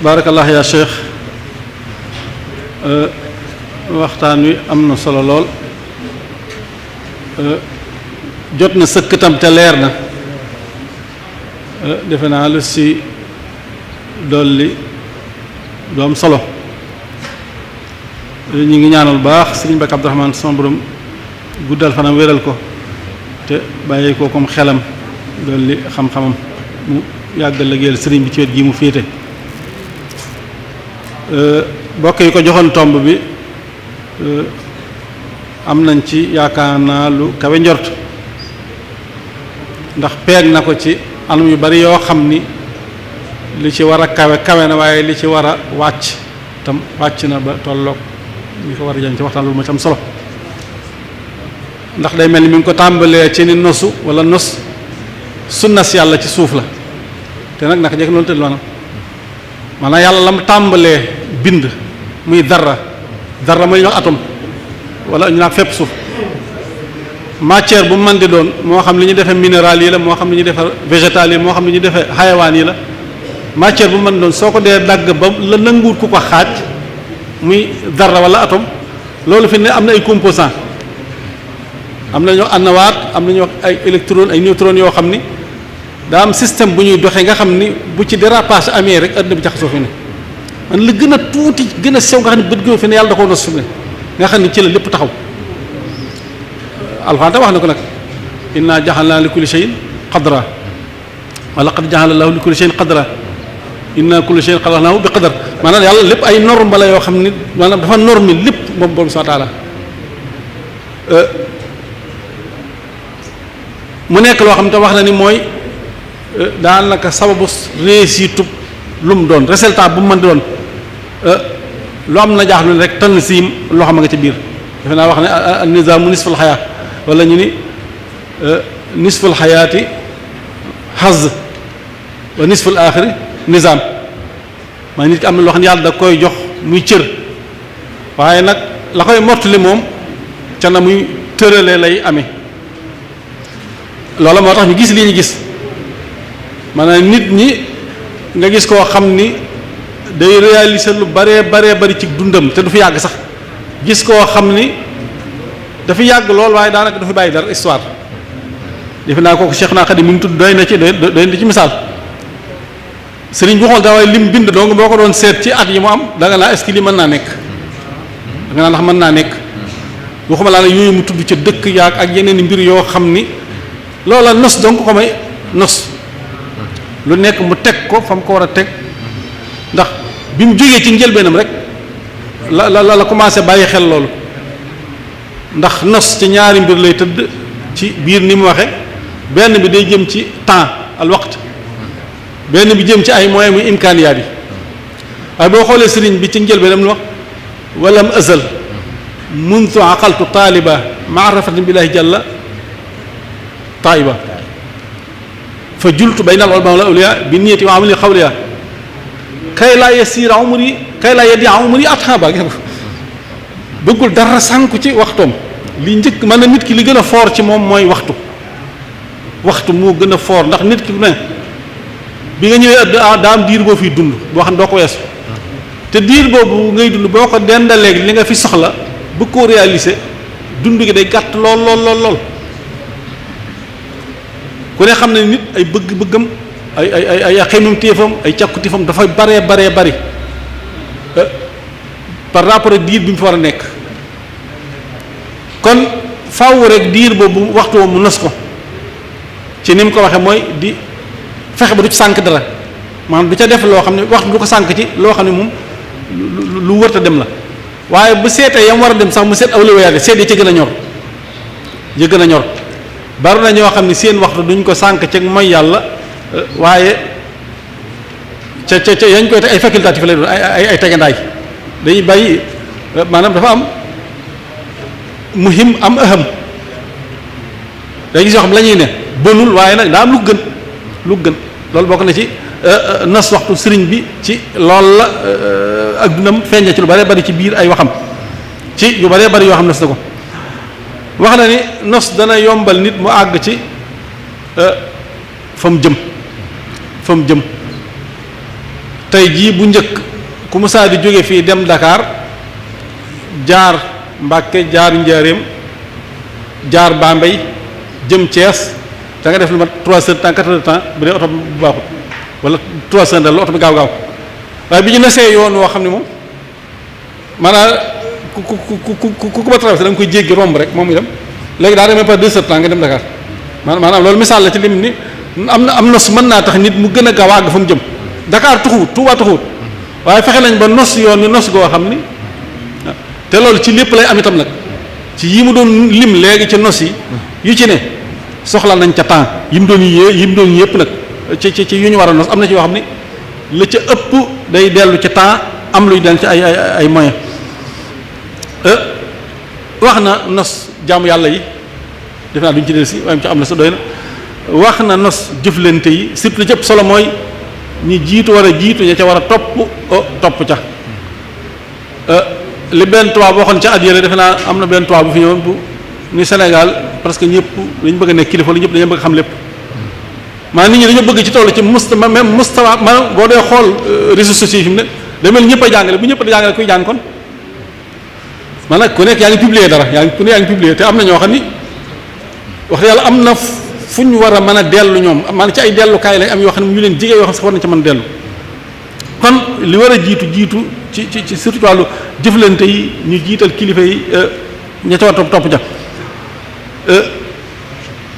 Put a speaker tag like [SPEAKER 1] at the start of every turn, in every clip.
[SPEAKER 1] barakallah ya cheikh waxtaan wi am na solo lool jot na sëkkatam te leer na defe naa lu si dolli du am solo ñu ngi ñaanal baax Sëriñ Bakk Abdourahmane sama borom guddal fanam wéral ko te bàyyi ko comme xelam dolli xam-xamam mu yàggal liggéeyal sëriñ bi ci wet gi mu féete bokk yi ko joxoon tomb bi am nañ ci yaakaar naa lu kawe njort ndax peeg na ko ci anam yu bari yoo xam ni li ci war a kawe na waaye li ci war a wàcc tam wàcc na ba tolloog li ko war a jëm ci waxtaan lu ma tam solo ndax day mel ni mi ngi ko tàmbalee ci ni nosu wala nos sunnas yàlla ci suuf la te nag naka jekk loolu tëdd maanaam yàlla la mu tàmbalee bind muy dara mooy ñu wax atome wala ñu naan fépp suuf matière bu mu mën di doon moo xam li ñu defee minéral yi la moo xam li ñu defee végétal yi moo xam li ñu defee xayawaan yi la matière bu mu mën di doon soo ko dee dagg ba la nanguwut ku ko xaaj muy dara wala atome loolu fi ne am na ay composants am na ñoo annawaat am na ñoo ay électrons ay neutrons yoo xam ni daa am système bu ñuy doxee nga xam ni bu ci dérapage amee rek adduna bi jaxasoo fi ne man li gën a tuuti gën a sew nga xam ne bët goo fi ne yàlla da koo nos fi ne nga xam ni ci la lépp taxaw alxuraan wax na ko nag inna jaxalnaa li kulli shay'in qadra wala qad jaxala llaahu li kulli shay'in qadra inna kulli shay'in xalaqnaahu bi qadar maanaam yàlla lépp ay norme bala yoo xam ni maanaam dafa norme lépp moom borom subhaanahu wa taala mu nekk loo xam ne te wax na ni mooy daanaka sababu réussite lu mu doon résultat bu mu mën di doon lu am na jaax lu ne rek tansiim loo xam nga ci biir defe naa wax ne al nizaamu nisful xayaa wala ñu ni nisful xayaati haz wa nisful aaxiri nizaam maa nit ki am na loo xam ne yàlla da koy jox muy cër waaye nag la koy mottali moom ca na muy tëralee lay amee loola moo tax ñu gis lii ñu gis maanaam nit ñi nga gis koo xam ni day réaliser lu baree bari ci dundam te du fi yàgg sax gis koo xam ni dafa yàgg lool waaye daanaka du fi bàyyi dara histoire defe naa kooku Cheikh naa Xadim mi ngi tudd doy na ci misaal sëriñ bu xool daa waaye lim bind donc boo ko doon seet ci at yi mu am da nga naa est-ce que lii mën naa nekk da nga naa ndax mën naa nekk waxuma laa ne yooyu mu tudd ca dëkk yaag ak yeneen mbir yoo xam ni loola nos donc ko may nos lu nekk mu teg ko fa mu ko war a teg ndax bi mu jógee ci njëlbeenam rek la commencé bàyyi xel loolu ndax nos ci ñaari mbir lay tëdd ci biir ni mu waxe benn bi day jëm ci temps al waqt benn bi jëm ci ay moyens muy imkaaniyaat yi waaye boo xoolee sëriñ bi ci njëlbeenam lu wax walam azal mundu aqaltu taaliba maarafatin billahi jalla taiba fa jultu bayna al ulama wal awliya bi niyati wa amali xawliya kay laa yasira umri kay laa yadia umri ataba bëggul dara sànku ci waxtoom li njëkk mën na nit ki li gën a foor ci moom mooy waxtu moo gën a foor ndax nit ki ne bi nga ñëwee daa am diir boo fiy dund boo xam ne doo ko weesu te diir boobu ngay dund boo ko dendaleeg li nga fi soxla bëgg koo réaliser dund gi day gàtt lool ku ne xam ne nit ay bëgg-bëggam ay xemam téefam ay càkkutéefam dafay bari par rapport ak diir bi mu fi war a nekk kon faaw rek diir boobu waxtu woo mu nos ko ci ni mu ko waxee mooy di fexe ba du ci sànk dara maanaam du ca def loo xam ne waxtu du ko sànk ci loo xam ne moom lu wërta dem la waaye bu seetee yam war a dem sax mu seet awliyaat seet yi ci gën a ñor bari na ñoo xam ne seen waxtu duñ ko sànk ci mooy yàlla waaye ca yañ koy te ay facultatif lay doon ay tegandaay dañuy bàyyi maanaam dafa am muhim am aham day gis yoo xam la ñuy ne bënul waaye nag daa am lu gën loolu bokk na ci nas waxtu sëriñ bi ci lool la ak dundam feeña ci lu bëree bëri ci biir ay waxam ci yu bëree bëri yoo xam nas na ko wax na ni nos dana yombal nit mu àgg ci fa mu jëm tey jii bu njëkk ku musaa di jóge fii dem Dakar jaar Mbàkke jaar Njaaréem jaar Bambey jëm Thiès da nga def lu mat 3 heures de temps 4 heures de temps bu dee oto bu baaxut wala 3 heures de la oto bi gaaw waaye bi ñu nesee yoon woo xam ne moom maanaam ku ba traversé da nga koy jéggi romb rek moom mu dem léegi daa demee par 2 heures de temps nga dem Dakar maanaam loolu misaal la ci lim ni am nos mën naa tax nit mu gën a gaaw àgg fa mu jëm Dakar tuxuwut Touba tuxuwut waaye fexe nañ ba nos yoon ni nos goo xam ni te loolu ci lépp lay am itam nag ci yi mu doon lim léegi ci nos yi yu ci ne soxla nañ ca temps yi mu doon yëpp nag ci yu ñu war a nos am na ci yoo xam ni la ca ëpp day dellu ci temps am luy dellu ci ay moyens wax na nos jaamu yàlla yi def naa duñ ci del si waaye ci am na sa doy na wax na nos jëflante yi surtout li ci ëpp solo mooy ñi jiitu war a jiitu ña ca war a topp ca li benn tubaab boo xoon ca at yële defe naa am na benn tubaab bu fi ñëwoon bu ni Sénégal parce que ñëpp dañu bëgg a nekk kilifa la ñëpp dañu bëgg xam lépp maanaam nit ñi dañoo bëgg ci toll ci mustawa maanaam boo dee xool réseaux sociaux yi fi mu ne demel ñëpp a jàngale bu ñëpp a jàngale kuy jàng kon maanaam ku nekk yaa ngi publier dara ku nekk yaa ngi publier te am na ñoo xam ni wax yàlla am na fu ñu war a mën a dellu ñoom maanaam ci ay dellukaay lañ am yoo xam ne ñu leen jigéen yoo xam sax war nañ ca mën a dellu kon li war a jiitu ci surtout wàllu jëflante yi ñu jiital kilifa yi ña ca war topp ja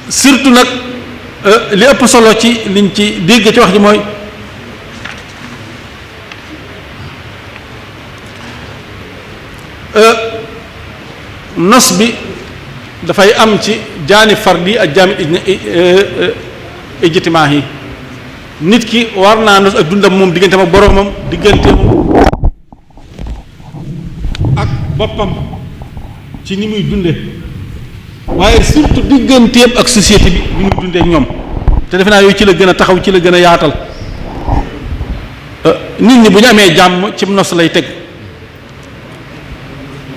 [SPEAKER 1] surtout nag li ëpp solo ci liñ ci dégg ci wax ji mooy nos bi dafay am ci jaani fardi ak jaani ijtimaa yi nit ki war naa nos ak dundam moom diggante ak boroomam diggante ak boppam ci ni muy dunde waaye surtout digganteem ak société bi ni muy dundee ak ñoom te defe naa yooyu ci la gën a taxaw ci la gën a yaatal nit ñi bu ñu amee jàmm ci nos lay teg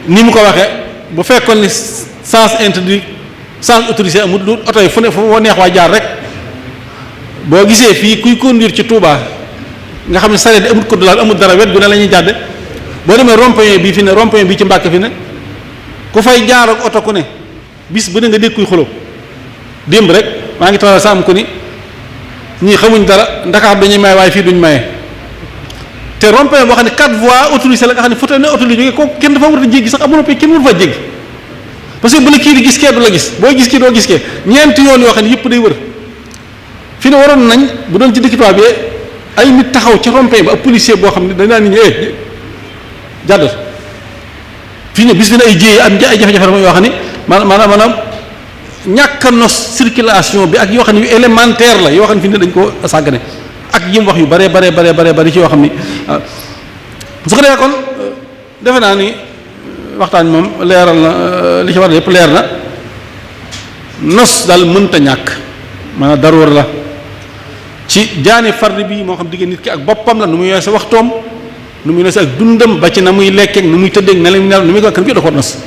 [SPEAKER 1] ni mu ko waxee bu fekkoon ni sens interdit sens autorisé amul lu oto yi fu ne fu neex waa jaar rek boo gisee fii kuy conduire ci Touba nga xam ne sareet amul code de la amul dara wet gu ne la ñuy jàdde boo demee rond-point bii fi ne rond-point bii ci Mbàkke fi ne ku fay jaar ak oto ku ne bis bu ne nga dégg kuy xuloo démb rek maa ngi tawal sàmm ko ni ñii xamuñ dara Ndakaar dañuy maye waaye fii duñ maye te rond-point boo xam ne 4 voies autorisé la nga xam ne photo ne auto li jógee kooku kenn dafa war a jéggi sax amul kenn waru fa jéggi parce que bu la kii di gis kee du la gis booy gis kii doo gis kee ñeenti yoon yoo xam ne yëpp day wër fi ne waroon nañ bu doon ci dëkk tubaab bi ay nit taxaw ci rond-point ba ak policier boo xam ne dañ naan nit ñi jàddal fii ne bis bi ne ay jéyee am ay jafe-jafe yoo xam ne maanaam ñàkk a nos circulation bi ak yoo xam ne yu élémentaire la yoo xam ne fi ne dañ ko sàggane ak yim wax yu bare bare ci yoo xam ni su ko defee kon defe naa ni waxtaan moom leeral na li ci war lépp leer na nos daal mënta ñàkk maanaam daroor la ci jaani fard bi moo xam digg nit ki ak boppam la nu muy yooy sa waxtoom nu muy yooy sa ak dundam ba ci na muy lekkeek nu muy tëddeek na leen nu muy ko kan bi da ko nos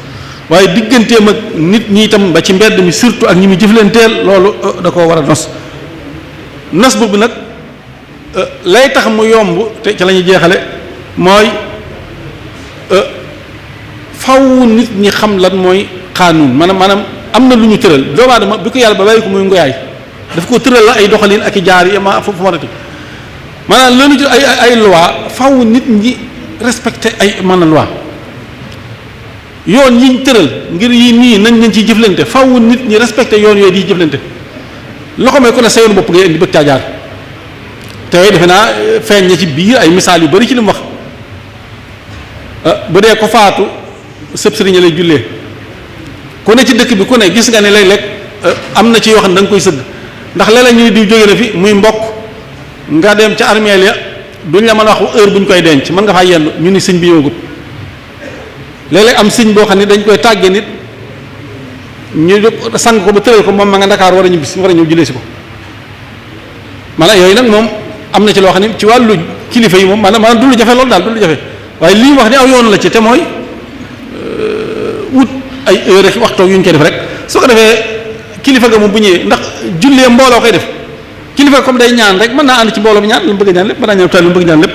[SPEAKER 1] waaye digganteem ak nit ñi itam ba ci mbedd mi surtout ak ñi muy jëflanteel loolu da koo war a nos boobu nag lay tax mu yomb te ci la ñuy jeexale mooy faw nit ñi xam lan mooy xaanuun maanaam am na lu ñu tëral doomu aadama bi ko yàlla ba bàyyi ko muy ngoyaay daf ko tëral la ay doxalin ak i jaar yi ma fu marati maanaam loolu jël ay loi faw nit ñi respecté ay maanaam loi yoon yiñ tëral ngir yi nii nañ ciy jëflante faw nit ñi respecté yoon yooyu di jëflante loxo may ko ne sa yoon bopp ngay indi bëgg caa jaar te defe naa feeñ na ci biir ay misaal yu bari ci li mu wax bu dee ko faatu sëb sëriñ lay jullee ku ne ci dëkk bi ku ne gis nga ne léeg-léeg am na ci yoo xam ne da nga koy sëgg ndax léeg-léeg ñu ne diw jóge na fi muy mbokk nga dem ca armeel ya duñ la mën a wax heure bu ñu koy denc mën nga faa yendu ñu ni sëñ bi ñëwagut léeg-léeg am sëñ boo xam ne dañ koy tàggee nit ñu sang ko ba tëral ko moom ma nga Ndakaar war a ñibbisi war a ñëw jullee si ko maanaam yooyu nag moom am na ci loo xam ne ci wàllu kilifa yi moom maanaam du lu jafe loolu daal du lu jafe waaye lii wax ni aw yoon la ci te mooy wut ay heure rek waxtu yu ñu koy def rek su ko defee kilifa ga moom bu ñëwee ndax jullee mbooloo koy def kilifa comme day ñaan rek mën naa ànd ci mbooloo bi ñaan lu mu bëgg ñaan lépp mën naa ñaan lu mu bëgg ñaan lépp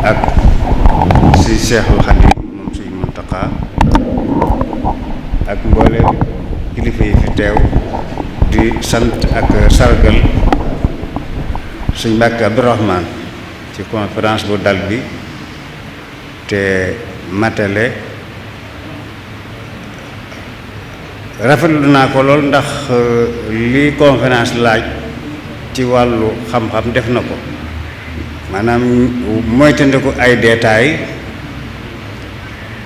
[SPEAKER 2] ak si Seexul Xadiim moom Sëñ Muntaxa ak mboolem kilifa yi fi teew di sant ak sargal Sëñ Mbàkke Abdourahmane ci conférence bu dal bi te matale rafetlu naa ko lool ndax li conférence laaj ci wàllu xam-xam def na ko maanaam moytandiku ay détails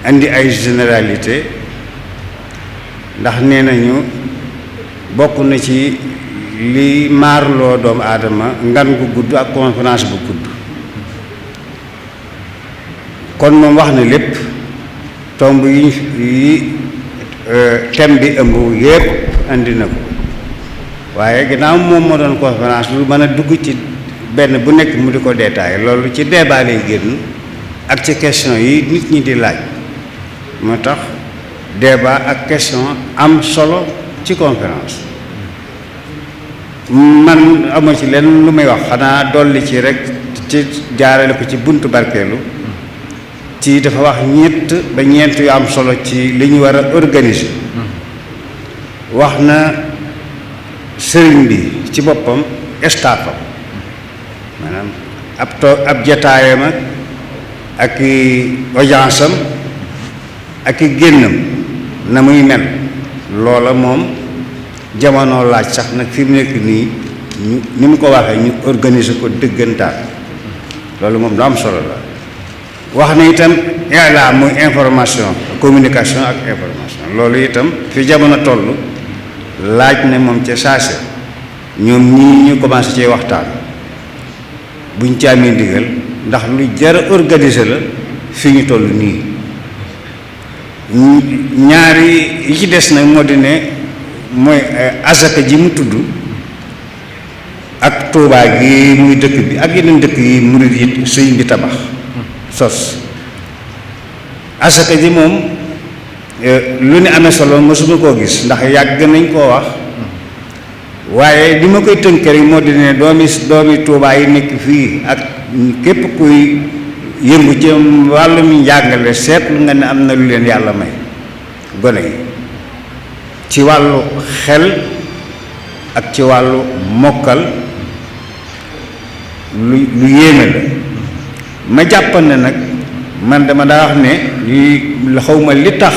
[SPEAKER 2] andi ay généralité ndax nee nañu bokk na ci li maarloo doomu aadama ngan gu gudd ak conférence bu gudd kon moom wax na lépp tomb yi thème bi ëmb yépp andi na ko waaye ginnaaw moom moo doon conférence lu mën a dugg ci benn bu nekk mu di ko détaillé loolu ci débat lay génn ak ci question yi nit ñi di laaj moo tax débat ak question am solo ci conférence man amoo ci leen lu may wax xanaa dolli ci rek ci jaarale ko ci buntu barkeelu ci dafa wax ñett ba ñeent yu am solo ci li ñu war a organiser wax na sëriñ bi ci boppam staffam maanaam ab jataayam ak i audience am ak i génnam na muy mel loola moom jamono laaj sax nag fi mu nekk nii ñu ni mu ko waxee ñu organiser ko dëggantaan loolu moom lu am solo la wax na itam la muy information communication ak information loolu itam fi jamono toll laaj na moom ca saase ñoom ñii ñu commencé cee waxtaan buñ ci amee ndigal ndax lu jar a organiser la fi ñu toll nii ñaari yi ci des nag moo di ne mooy asaka ji mu tudd ak Tuubaa gi muy dëkk bi ak yeneen dëkk yi murid yi sëñ bi tabax sos asaka ji moom lu ne amee solo mësuma koo gis ndax yàgg nañ koo wax waaye li ma koy tënk rek moo di ne doomi Tuubaa yi nekk fii ak képp kuy yëngu ci wàllum njàngale seetlu nga ne am na lu leen yàlla may gone yi ci wàllu xel ak ci wàllu mokkal lu yéeme la ma jàpp ne nag man dama daa wax ne li xawma li tax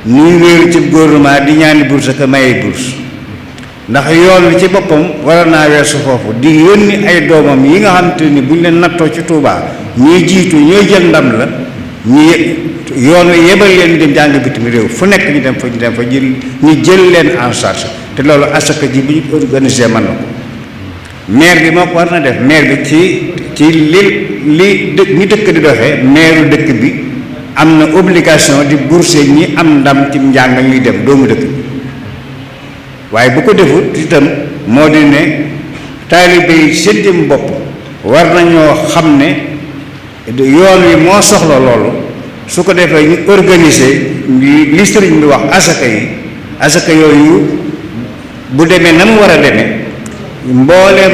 [SPEAKER 2] ñuy wéeru ci gouvernement di ñaani bourse ak maye bourse ndax yoon li ci boppam war naa weesu foofu di yónni ay doomam yi nga xam te ni buñ leen nattoo ci Touba ñuy jiitu ñooy jël ndam la ñi yoon wi yebal leen dem jàng bitim réew fu nekk ñu dem fa ñu jël leen en charge te loolu asaka ji bu ñu organisé mën na ko maire bi moo ko war na def maire bi ci li ñi dëkk di doxee maire dëkk bi am na obligation di bourser ñi am ndam ci njàng ñuy dem doomu dëkk bi waaye bu ko defut itam moo di ne taalibe yi seen jëm bopp war nañoo xam ne yoon wi moo soxla loolu su ko defee ñu organiser li sëriñ bi wax asaka yooyu bu demee na mu war a demee mbooleem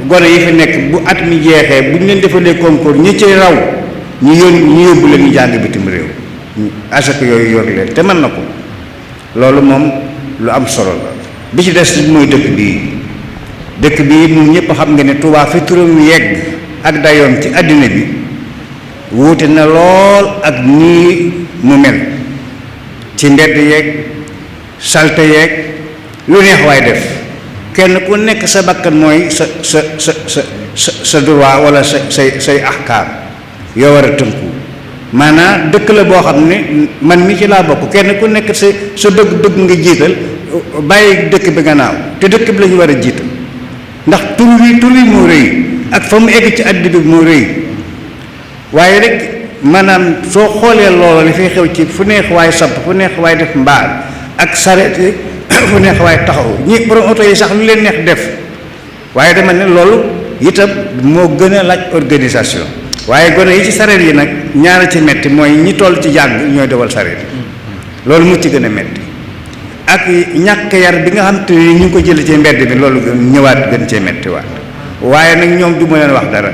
[SPEAKER 2] gone yi fi nekk bu at mi jeexee bu ñu leen defalee concours ñi ci raw ñu yóbbu leen ñu jàng bitim réew asaka yooyu yor leen te mën na ko loolu moom lu am solo la bi ci des mooy dëkk bii ñun ñëpp xam nga ne Tuubaa fi turam yegg ak dayoom ci àddina bi wuute na lool ak nii mu mel ci mbedd yeeg salte yeeg lu neex waay def kenn ku nekk sa bakkan mooy sa droit wala say ahkaam yoo war a tënku maanaam dëkk la boo xam ne man mi ci laa bokk kenn ku nekk sa dëgg nga jiital bàyyi dëkk bi gannaaw te dëkk bi la ñu war a jiital ndax tur wi moo rëy ak fa mu egg ci àddina bi moo rëy waaye rek maanaam soo xoolee loolu li fiy xew ci fu neex waay samp fu neex waay def mbaar ak sareet fu neex waay taxaw ñi borom oto yi sax lu leen neex def waaye dama ne loolu itam moo gën a laaj organisation waaye gone yi ci sareet yi nag ñaara ci metti mooy ñi toll ci jàng ñooy dawal sareet yi loolu mu ci gën a metti ak ñàkk yar bi nga xam te ni ñu ngi ko jëlee ci mbedd bi loolu ñëwaat gën cee mettiwaat waaye nag ñoom du ma leen wax dara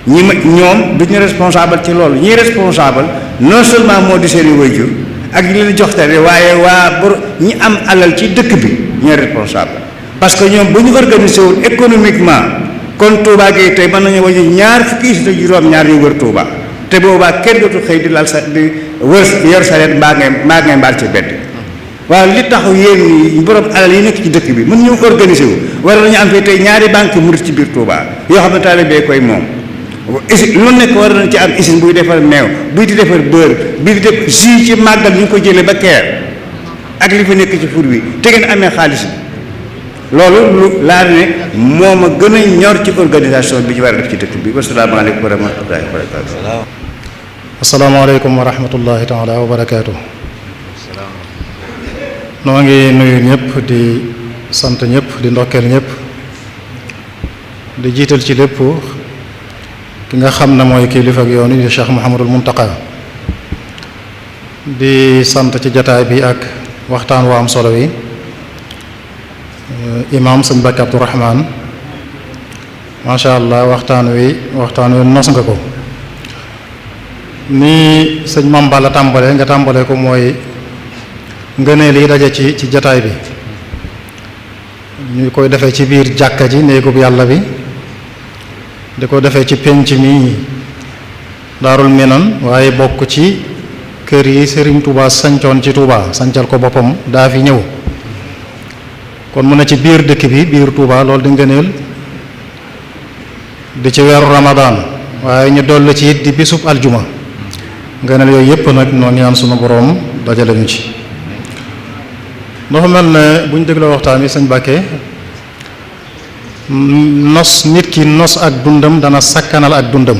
[SPEAKER 2] ñoom duñu responsable ci loolu ñi responsable non seulement moo di seeni waajur ak ñi leen jox tane waaye ñi am alal ci dëkk bi ñooy responsable parce que ñoom bu ñu organisé wul économiquement kon Touba gi tey mën nañu wàññi ñaar fukki si juróom ñaar yu wër Touba te boobaa kenn dootu xëy di lal di yor sareet mbaa ngay mbaal ci bedd waaw li tax yéen borom alal yi nekk ci dëkk bi mën ñu organisé wu war nañu am fii tey ñaari banque murit ci biir Touba yoo xam ne taalibe koy moom lu nekk war nañ ci am usine buy defar meew buy di defar beurre bii di def jus ci màggal ñu ko jëlee ba keer ak li fa nekk ci fur wi te ngeen amee xaalis bi loolu lu laa ne moo ma gën a ñor ci organisation bi ñu war a def ci dëkk bi wasalaamaaleykum wa rahmatullahi wa barakatuh.
[SPEAKER 3] asalaamaaleykum wa rahmatullahi taala wa barakaatu. noo ngi nuyu ñëpp di sant ñëpp di ndokkeel ñëpp di jiital ci lépp ki nga xam ne mooy kilifa ak yoon yi Cheikh Mouhamadul Muntaqa di sant ci jataay bi ak waxtaan waa am solo wi imaam sëñ Bakki Abdourahman macha allah waxtaan wi nos nga ko ni sëñ Mame Balla tàmbalee nga tàmbalee ko mooy ngëneel yi daje ci jataay bi ñu koy defee ci biir jàkka ji néegub yàlla bi di ko defee ci penc mi Daarul Minan waaye bokk ci kër yi Serigne Touba sancoon ci Touba sancal ko boppam daa fi ñëw kon mu ne ci biir dëkk bi biir Touba loolu di ngëneel di ci weeru Ramadan waaye ñu dolli ci it di bisub aljuma ngëneel yooyu yëpp nag noo ñaan sunu boroom dajale ñu ci dafa mel ne bu ñu dégloo waxtaan wi sëñ Bakke nit ki nos ak dundam dana sakkanal ak dundam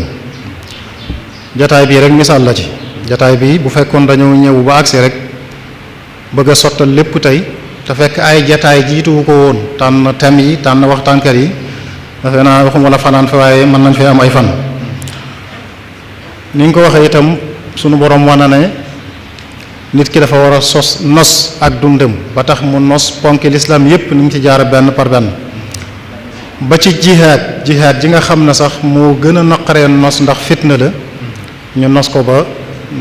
[SPEAKER 3] jataay bii rek misaal la ci jataay bi bu fekkoon dañoo ñëw ba agsi rek bëgg a sottal lépp tey te fekk ay jataay jiituwu ko woon tànn thème yi tànn waxtaankat yi defe naa waxuma la fanaan fi waaye mën nañ fee am ay fan ni nga ko waxee itam sunu borom wana ne nit ki dafa war a nos ak dundam ba tax mu nos ponki lislaam yépp ni ngi ci jaara benn par benn ba ci jihaad ji nga xam ne sax moo gën a naqaree nos ndax fitna la ñu nos ko ba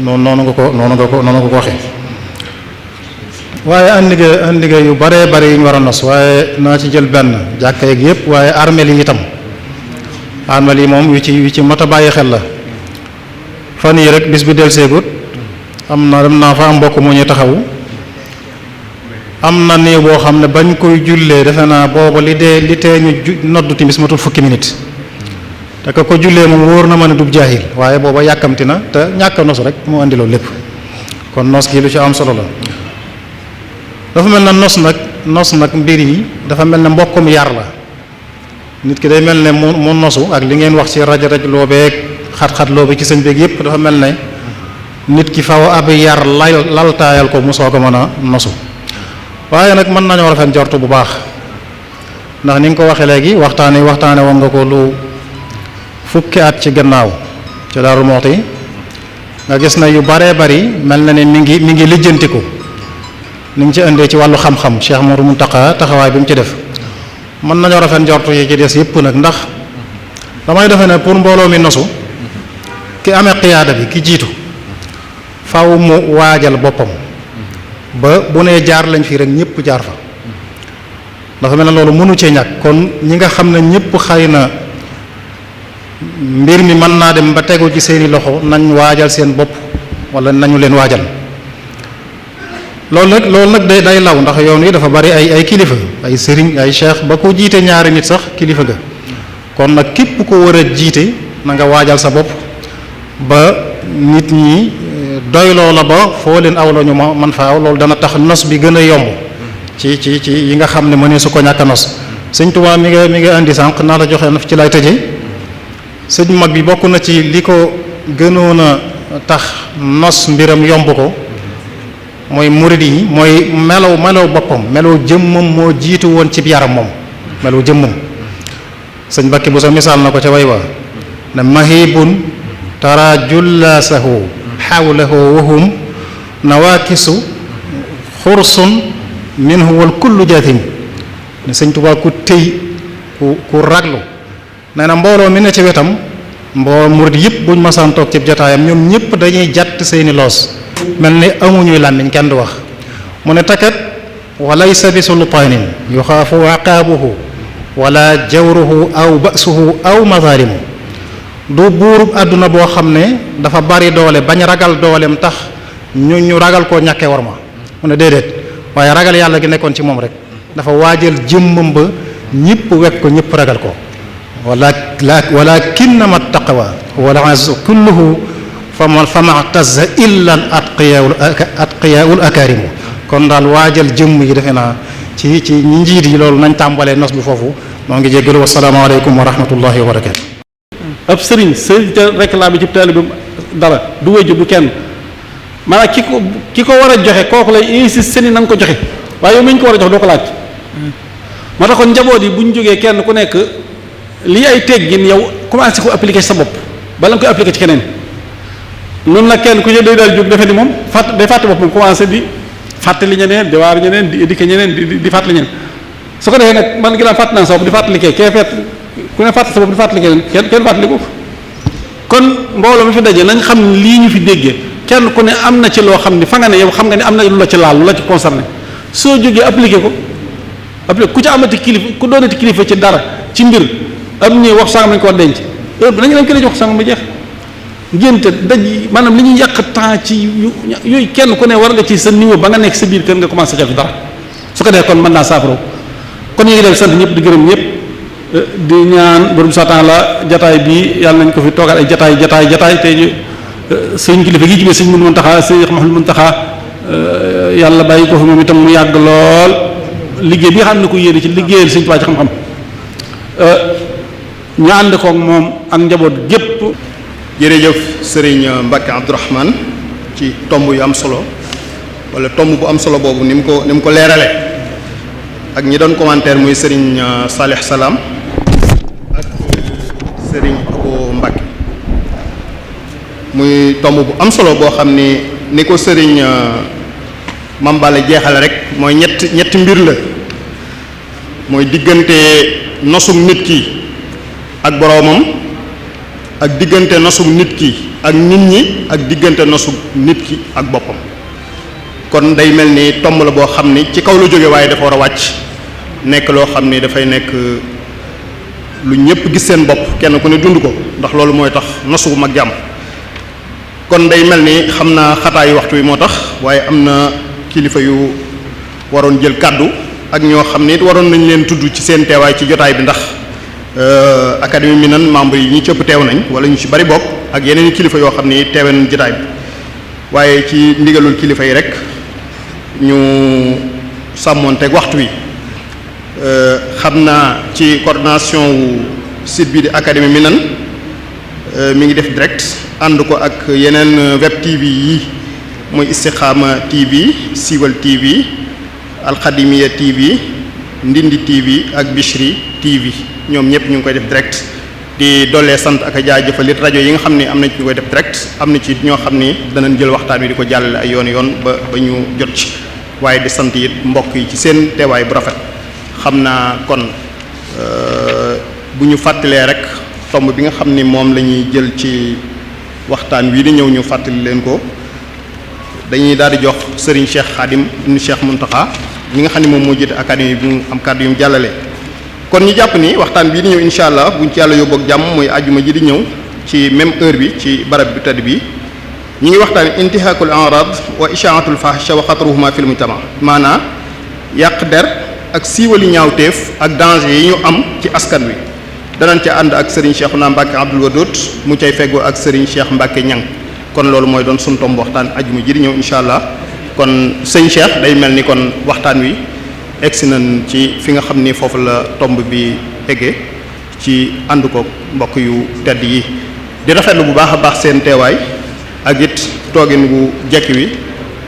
[SPEAKER 3] noonu nga ko waxee waaye andi nga yu baree bari yu ñu war a nos waaye naa ci jël benn jàkka yeeg yépp waaye armeel yi itam armeel yi moom yu ci mat a bàyyi xel la fan yi rek bis bi del seegut dem naa fa am mbokk mu ñu taxawu am na néew boo xam ne bañ koy jullee defe naa booba li tee ñu noddu timis matul fukki minute te ko jullee moom wóor na ma ne du jaahil waaye booba yàkkamti na te ñàkk a nos rek moo andi loolu lépp kon nos gi lu ci am solo la dafa mel na nos nag mbir yi dafa mel ne mbokkum yar la nit ki day mel ne mu nosu ak li ngeen wax ci raj loo beeg xat-xat loo bi ci sëñ beeg yépp dafa mel ne nit ki faw ab yar laltaayal ko mu soog a mën a nosu waaye nag mën nañoo rafet njortu bu baax ndax ni nga ko waxee léegi waxtaane woon nga ko lu fukki at ci gannaaw ci Daaru Muxti nga gis na yu baree bari mel na ne mi ngi lijjantiku ni ngi ci indee ci wàllu xam-xam Cheikh Mouhamadou Mountakha taxawaay bi mu ci def mën nañoo rafet njortu yi ci des yépp nag ndax damay defe ne pour mbooloo mi nosu ki amee xiyaada bi ki jiitu faw mu waajal boppam ba bu nee jaar lañ fii rek ñëpp jaar fa dafa mel ne loolu mënu cee ñàkk kon ñi nga xam ne ñëpp xëy na mbir mi mën naa dem ba tegu ci seeni loxo nañ waajal seen bopp wala nañu leen waajal loolu nag day law ndax yoon wi dafa bari ay kilifa ay sëriñ ay cheikh ba ko jiite ñaari nit sax kilifa ga kon nag képp ko war a jiite na nga waajal sa bopp ba nit ñi doyloo la ba foo leen aw la ñu man fa aw loolu dana tax nos bi gën a yomb ci yi nga xam ne mënee su ko ñàkk a nos sëñ Tuubaa mi nga indi sànq naa la joxe na ci lay tëje sëñ mag bi bokk na ci li ko gënoon a tax nos mbiram yomb ko mooy murid yi mooy melaw boppam melaw jëmmam moo jiitu woon ci yaram moom melaw jëmmam sëñ Bakki bu sa misaal na ko ca way wa ne mahibun tara jullaasahu xawlahu wahum nawaakisu xursun minhu wal kullu jatim ne sëñ Tuubaa ku tëy ku raglu nee na mbooloo mi ne ci wetam mboo murid yëpp buñ masaan toog ci jotaayam ñoom ñëpp dañuy jàtt seeni loos mel ni amuñuy làmmiñ kenn du wax mu ne takat walaysa bi sultaanin yuxaafu aqaabuhu wala jawruhu aw ba'suhu aw mazalimu du buurub àdduna boo xam ne dafa bari doole bañ ragal dooleem tax ñu ragal koo ñàkkee war ma mu ne déedéet waaye ragal yàlla gi nekkoon ci moom rek dafa waajal jëmmam ba ñëpp wekk ko ñëpp ragal ko walakinnama taqwa wal azzu kulluhu fama tazza illa al atqiyaul akarimu kon daal waajal jëmm yi defe naa ci ñi njiit yi loolu nañ tàmbalee nos bi foofu moo ngi jéggalu wasalaamaaleykum wa rahmatullahi wa barakatu
[SPEAKER 1] ab sëriñ te réclamé ci taalibe dara du wëjju du kenn maanaam ki ko war a joxe kooku lay insisté ni na nga ko joxe waaye yow mi ñu ko war a jox doo ko laaj moo tax kon njaboot yi bu ñu jógee kenn ku nekk lii ay teggin yow commencé ko appliquer sa bopp bala nga koy appliquer ci keneen noonu nag kenn ku ci day daal jóg defe ni moom day fàtte boppam commencé di fàttali ñeneen di waar ñeneen di éduquer ñeneen di fàttali ñeneen su ko defee nag man gi daan fàtt naa sa bopp di fàttali kee ku ne fàtt sa bopp di fàttali keneen kenn fàttali ko kon mbooloo mi fi daje nañ xam ne lii ñu fi déggee kenn ku ne am na ci loo xam ni fa nga ne yow xam nga ne am na lu la ci laal lu la ci concerné soo jógee appliqué ko ku ci amati kilifa ku doonati kilifa ci dara ci mbir am ñuy wax sangam nañ ko war denc heure bi nañu leen ko denc wax sangam ba jeex ngénte daj maanaam li ñuy yàq temps ci yooyu kenn ku ne war nga ci sa niveau ba nga nekk sa biir kër nga commencé def dara su ko defee kon mën naa saafara kon ñu ngi def sant ñëpp di gërëm ñëpp di ñaan borom satan la jataay bi yàlla nañ ko fi toogal ay jataay tey sëñ kilifa gi jigée sëñ mun Muntaxa sëñ Mouhamadou Muntaxa yàlla bàyyi ko fi moom itam mu yàgg lool liggéey bi nga xam ne ko yéene ci liggéeyal sëñ Tuubaa ci xam-xam ñu ànd koog moom ak njaboot gépp
[SPEAKER 4] jërëjëf sëriñ Mbacke Abdourahmane ci tomb yu am solo wala tomb bu am solo boobu ni mu ko leerale ak ñi doon commentaire muy sëriñ Salih Salam ak sëriñ Abo Mbacke muy tomb bu am solo boo xam ni ko sëriñ Mambale jeexale rek mooy ñetti mbir la mooy diggante nosug nit ki ak boroomam ak diggante nosug nit ki ak nit ñi ak diggante nosug nit ki ak boppam kon day mel ni tomb la boo xam ni ci kaw la jóge waaye dafa war a wàcc nekk loo xam ni dafay nekk lu ñëpp gis seen bopp kenn ku ne dund ko ndax loolu mooy tax nosu mag jàmm kon day mel ni xam naa xataayu waxtu wi moo tax waaye am na kilifa yu waroon jël kàddu ak ñoo xam ni waroon nañ leen tudd ci seen teewaay ci jotaay bi ndax académie Minane membre yi ñi ci ëpp teew nañ wala ñu ci bari bokk ak yeneen i kilifa yoo xam ni teewe nañ jotaay bi waaye ci ndigalul kilifa yi rek ñu sàmmoonteeg waxtu wi xam naa ci coordination wu site bi di académie Minane mi ngi def direct ànd ko ak yeneen web TV yi muy Istikhama TV Siwal TV Alxadimiya TV Ndindi TV ak Bichri TV ñoom ñëpp ñu ngi koy def direct di dollee sant ak a jaajëfal it rajo yi nga xam ne am na ci ñu koy def direct am na ci ñoo xam ni danañ jël waxtaan wi di ko jàllale ay yoon ba ñu jot ci waaye di sant it mbokk yi ci seen teewaay bu rafet xam naa kon bu ñu fàttalee rek tomb bi nga xam ni moom la ñuy jël ci waxtaan wii di ñëw ñu fàttali leen ko dañuy daal di jox Serigne Cheikh Khadim ibn Cheikh Mountakha ñi nga xam ne moom moo jiite académie bi mu am kàddu yu mu jàllale. kon ñu jàpp ni waxtaan bii di ñëw incha allah buñ ci yàlla yóbbu ak jàmm mooy àjjuma ji di ñëw ci même heure bi ci barab bi tëdd bi ñi ngi waxtaan intihakul arad wa ishaatul fahisha wa xatruhuma fil mujtama maanaa yàq der ak siiwali ñaawteef ak danger yi ñu am ci askan wi danañ ca ànd ak Serigne Cheikhouna Mbacke Abdoul Wadoud mu cay feggoo ak Serigne Cheikh Mbacke Ñang kon loolu mooy doon sunu tomb waxtaan àjjuma ji di ñëw incha allah kon sëñ Cheikh day mel ni kon waxtaan wi egsi nañ ci fi nga xam ni foofu la tomb bi eggee ci ànd ko mbokk yu tedd yi di rafetlu bu baax a baax seen teewaay ak it toogin wu jekk wi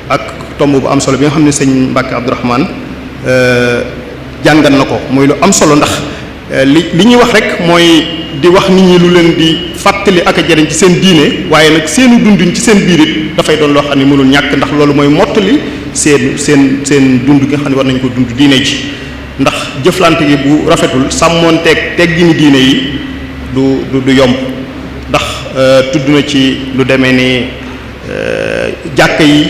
[SPEAKER 4] ak tomb bu am solo bi nga xam ne sëñ Mbacke Abdourahmane jàngal na ko mooy lu am solo ndax li ñuy wax rek mooy di wax nit ñi lu leen di fàttali ak a jëriñ ci seen diine waaye nag seenu dunduñ ci seen biir it dafay doon loo xam ne mënul ñàkk ndax loolu mooy mottali seen dund gi nga xam ne war nañ ko dund diine ji ndax jëflante gi bu rafetul sàmmoonteeg teggini diine yi du yomb ndax tudd na ci lu demee ni jàkka yi,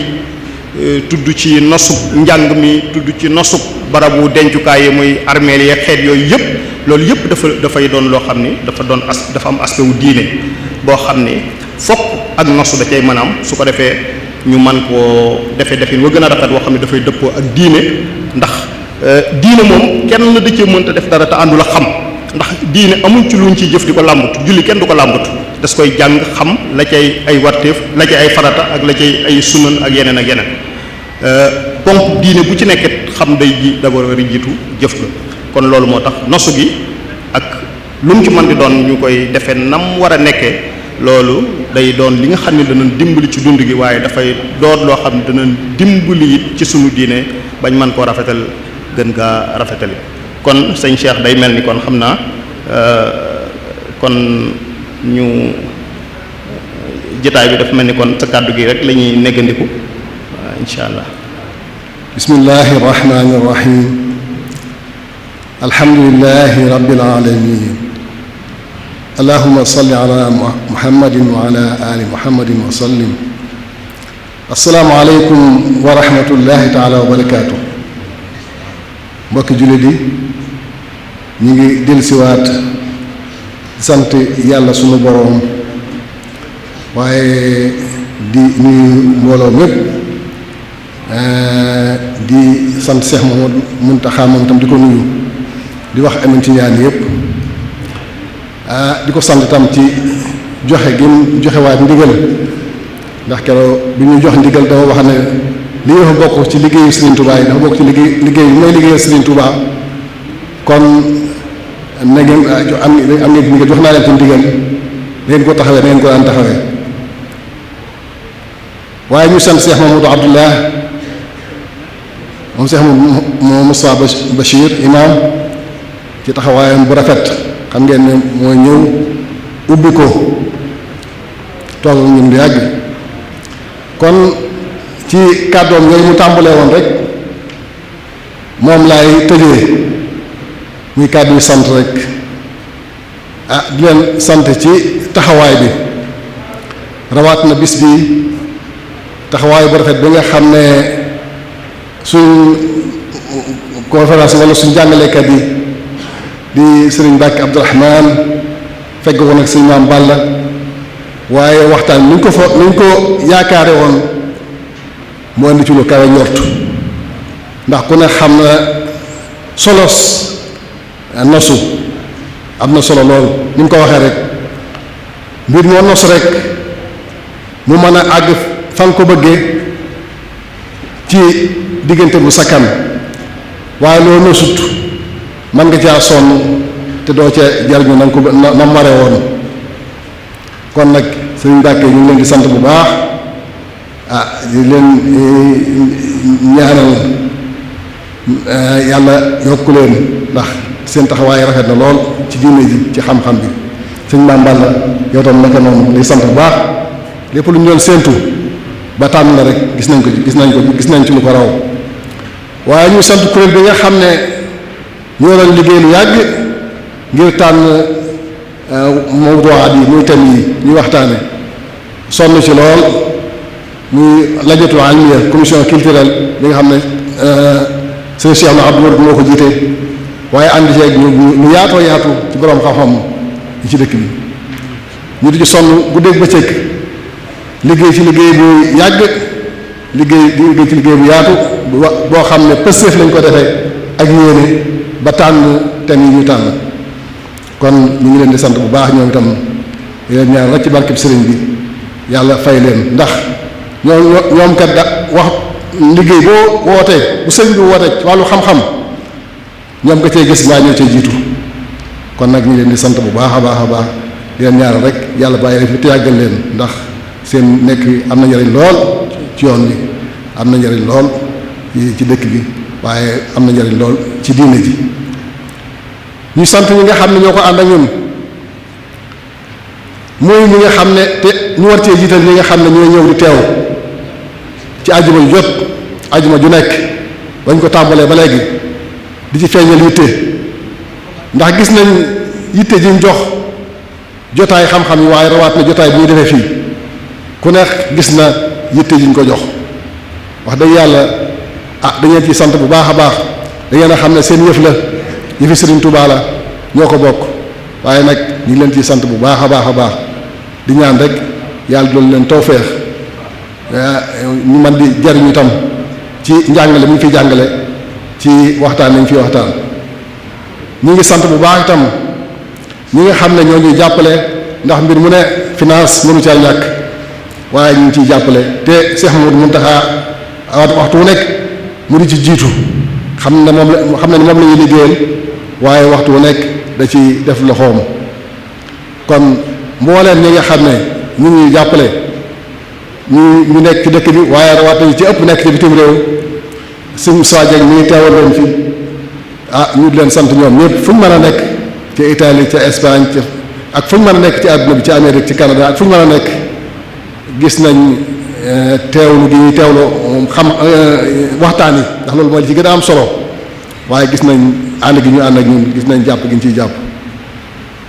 [SPEAKER 4] tudd ci nosub njàng mi, tudd ci nosub barabu dencukaay yi muy armeel yi xeet yooyu yëpp, loolu yëpp dafay doon loo xam ni dafa am aspect wu diine boo xam ni fokk ak nosu da cay mën a am, su ko defee ñu man koo defin wa gën a rafet woo xam ne dafay dëppoo ak diine. ndax diine moom kenn da cee mënta def dara te àndul ak xam, ndax diine amuñ ci luñ ciy jëf di ko làmbatu, julli kenn du ko làmbatu, das koy jàng xam la cay ay warteef, la cay ay farata ak la cay ay sunan ak yeneen ak yeneen. ponk diine bu ci nekkit xam day ji d'abord war a jiitu jëf la. kon loolu moo tax nosu gi ak lu mu ci mën di doon ñu koy defee nam war a nekkee, loolu day doon li nga xam ne danañ dimbali ci dund gi, waaye dafay doon loo xam ne danañ dimbali it ci sunu diine bañ mën koo rafetal gën gaa rafetali. kon sëñ Cheikh day mel ni kon xam naa kon ñu jotaay bi dafa mel ni kon sa kàddu gi rek la ñuy néggandiku insha allah.
[SPEAKER 5] bismillahi irrahmani irrahim alhamdulilahi rabbil alamin allahuma salli ala muhammadin wa ala ali muhammadin wa sallim. assalaamu aleykum wa rahmatullahi taala wa barakaatu. mbokki jullit yi ñu ngi dellusiwaat sant yàlla sunu boroom, waaye di nuyu mbooloo mépp, di sant Cheikh Mouhamadou Mountakha moom tam di ko nuyu, di wax amin ci ñaan yépp, di ko sant tam ci joxe gi joxe waat ndigal, ndax keroog bi ñu jox ndigal dafa wax ne li dafa bokk ci liggéeyu Serigne Touba yi, dafa bokk ci liggéey bi may liggéeyal Serigne Touba, kon na ngeen am ngeen ndigal, jox naa leen ci ndigal ngeen ko taxawee na ngeen ko daan taxawee. waaye ñu sant Cheikh Mamadou Abdullah moom Cheikh Moussa Bachir imam ci taxawaayam bu rafet, xam ngeen ne mooy ñëw ubbi ko toog ak ñun di yàgg. kon ci kàddoom yooyu mu tàmbalee woon rek moom laay tëjee, muy kàddu yu sant rek, di leen sant ci taxawaay bi, rawaat na bis bi taxawaay bu rafet bi nga xam ne suñ conférence wala suñ jàngalekat yi di sëriñ Mbàkke Abdourahman fekk ko nag sëriñ Maam Balla, waaye waxtaan ni ñu ko yaakaare woon mu indi ci lu kawe njort, ndax ku ne xam na solos nosu am na solo lool. ni mu ko waxee rek mbir moo nos rek mu mën a àgg fan ko bëggee ci diggante bu sakkan, waaye loo nosut mën nga caa sonn te doo ca jariñu na nga ko na mare woon. kon nag sëriñ Mbàkke ñu ngi leen di sant bu baax, di leen ñaanal yàlla yokku leen, ndax seen taxawaay rafet na lool ci diine ji ci xam-xam bi. sëñ Maam Balla yow tam naka noonu lay sant bu baax, lépp lu ñu doon séentu ba tànn la rek gis nañ ci lu ko raw. waaye ñu sant kuréel bi nga xam ne ñoo doon liggéey lu yàgg ngir tànn mawduwaat yi muy thème yi ñuy waxtaane, sonn ci lool, muy lajnatu almiya commission culturelle bi nga xam ne sëñ Cheikh na Abdou moo ko jiite, waaye ànd ceeg lu yaatoo yaatu ci borom xam-xam yi ci dëkk bi. ñu di ci sonn guddeeg bëccëg, liggéey ci liggéey bu yàgg, liggéey ci liggéey bu yaatu boo xam ne pësteef lañ ko defee ak yéene ba tànn thème yi ñu tànn. kon ñu ngi leen di sant bu baax ñoom itam di leen ñaan rek ci barkeb sëriñ bi yàlla fay leen, ndax ñoom kat da wax liggéey boo wootee bu sëriñ bi wootee ci wàllu xam-xam ñoom nga cee gis mbaa ñoo cee jiitu. kon nag ñu leen di sant bu baax a baax a baax di leen ñaan rek yàlla bàyyi leen fi te yàggal leen, ndax seen nekk am na njariñ lool ci yoon bi, am na njariñ lool ci dëkk bi, waaye am na njariñ lool ci diine ji. ñu sant ñi nga xam ne ñoo ko ànd ak ñun, muy ñi nga xam ne te ñu war cee jiital ñi nga xam ne ñooy ñëw di teew ci àjjuma ju jot, àjjuma ju nekk bañ ko tàmbalee ba léegi di ci feeñal yitte, ndax gis nañ yitte ji ñu jox jotaay xam-xam yi waaye rawaat na jotaay bu ñu defee fii ku ne gis na yitte ji ñu ko jox wax dëgg yàlla dañeen ci sant bu baax a baax da ngeen a xam ne seen yëf la yëfi Serigne Touba la ñoo ko bokk waaye nag ñu ngi leen ciy sant bu baax a baax a baax di ñaan rek yàlla doon leen tawfeex ñu man di jariñu itam ci njàngale mi ñu fi jàngale ci waxtaan nañ fi waxtaan ñu ngi sant bu baax itam ñi nga xam ne ñoo ñuy jàppale ndax mbir mu ne finance mënu caa ñàkk waaye ñu ngi ciy jàppale te Cheikh Mouhamadou Mountakha waxtu wu nekk mu di ci jiitu xam ne moom la ñuy liggéeyal waaye waxtu wu nekk da ci def loxoom kon mbooleem ñi nga xam ne ñu ngi jàppale ñu nekk ci dëkk bi waaye rawat nañu ci ëpp nekk ci bitim réew Sëñ Moussa Dieng mi ngi teewal leen fi ñu di leen sant ñoom ñëpp fu ñu mën a nekk ci Italie ca Espagne ak fu ñu mën a nekk ci àdduna bi ci Amérique ci Canada ak fu ñu mën a nekk gis nañ teewlu gi ñuy teewlu xam waxtaan yi ndax loolu mooy li ci gën a am solo waaye gis nañ ànd gi ñu ànd ak ñun gis nañ jàpp gi ñu ciy jàpp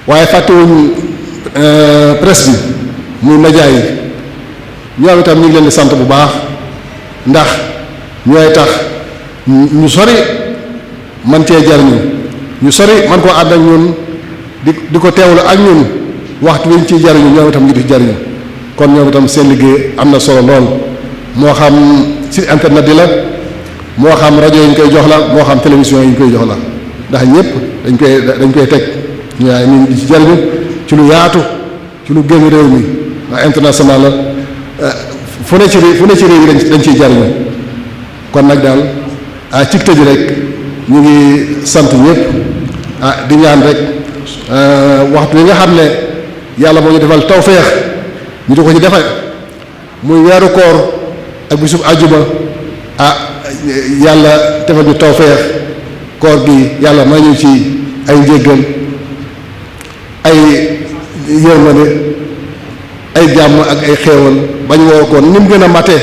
[SPEAKER 5] waaye fàttewuñ presse bi muy média yi ñoom itam ñu ngi leen di sant bu baax ndax ñooy tax ñu sori man cee jariñu ñu sori man koo ànd ak ñun di ko teewlu ak ñun waxtu wi ñu ciy jariñu ñoom itam ñu di jariñu kon ñoom itam seen liggéey am na solo lool moo xam ci internet yi la moo xam rajo yi ñu koy jox la moo xam télévision yi ñu koy jox la ndax ñëpp dañ koy teg ñu di ci jariñu ci lu yaatu ci lu génn réew mi waa international la fu ne ci réew yi dañ ciy jariñu kon nag daal ci tëj rek ñu ngi sant ñëpp di ñaan rek waxtu yi nga xam ne yàlla moo ñu defal tawfeex ñu di ko ci defal muy weeru koor ak bisub àjjuma yàlla defal ñu tawfeex koor gi yàlla may ñu ci ay njéggal ay yërmande ay jàmm ak ay xéewal bañ woor ko ni mu gën a matee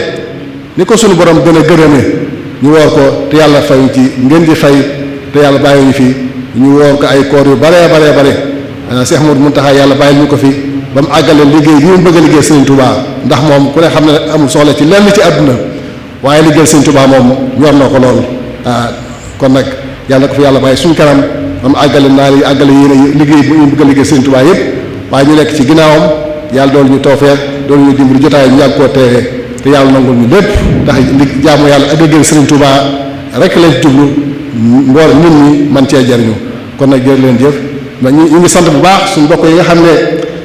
[SPEAKER 5] ni ko sunu borom gën a gërëme ñu woor ko te yàlla fay ci ngeen di fay te yàlla bàyyi ñu fi ñu woor ko ay koor yu bare Cheikh Mouhamadou Mountakha yàlla bàyyil ñu ko fi ba mu àggale liggéey bi mu bëgg a liggéey Serigne Touba ndax moom ku ne xam ne amul soxla ci lenn ci àdduna waaye liggéey Serigne Touba moom ñor na ko lool kon nag yàlla ko fi yàlla bàyyi suñu kanam ba mu àggale naa li àggale yéen liggéey bu ñu bëgg a liggéey Serigne Touba yëpp waaye ñu nekk ci ginnaawam yàlla doolu ñu tawfeex doolu ñu dimbali jotaay ñu yàgg koo teewee te yàlla nangul ñu lépp ndax jaamu yàlla ak liggéey Serigne Touba rek lañ jublu mboor nit ñi man cee jariñu kon nag jërë leen jëf ñu ngi sant bu baax suñu bokk yi nga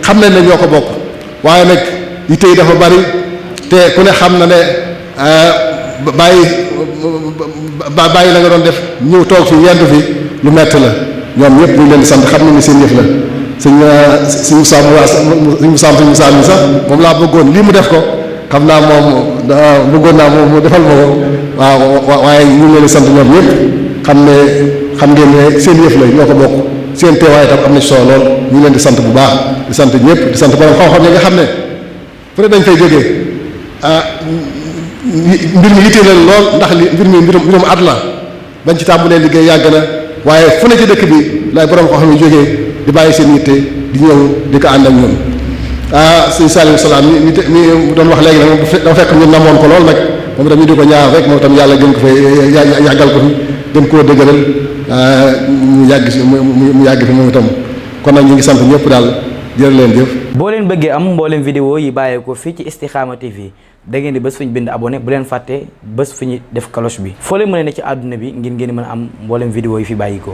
[SPEAKER 5] xam nañ ne ñoo ko bokk waaye nag yitte yi dafa bari te ku ne xam na ne bàyyi la nga doon def ñëw toog fi yendu fi lu metti la ñoom ñëpp ñu leen di sant xam nañ ne seen yëf la suñu Moussa mi sax moom laa bëggoon lii mu def ko xam naa moom bëggoon naa moom mu defal ma ko waaw waaye ñu ngi leen di sant ñoom ñëpp xam ngeen ne seen yëf la ñoo ko bokk seen teewaay itam am na ci solo lool ñu ngi leen di sant bu baax di sant ñëpp di sant borom xam-xam yi nga xam ne fu ne dañ fay jógee mbir mi yittee leen lool ndax mbirum at la bañ ci tàmbalee liggéey yàgg na waaye fu ne ci dëkk bi lay borom xam-xam yi jógee di bàyyi seen yitte di ñëw di ko ànd ak ñun sëñ Saliou Salaam mi doon wax léegi nag dafa fekk ñun namoon ko lool nag moom itam ñu di ko ñaar rek moom itam yàlla gën ko fay yàggal ko fi gën koo dëgëral mu yàgg fi moom itam kon nag ñu ngi sant ñëpp daal jërë leen jëf.
[SPEAKER 6] boo leen bëggee am mboolem vidéo yi bàyyeekoo fii ci Istikhama TV da ngeen di bés fu ñu bind abonné bu leen fàtte bés fu ñu def cloche bi foo leen mën a ne ci àdduna bi ngir ngeen mën a am mboolem vidéo yi fi bàyyikoo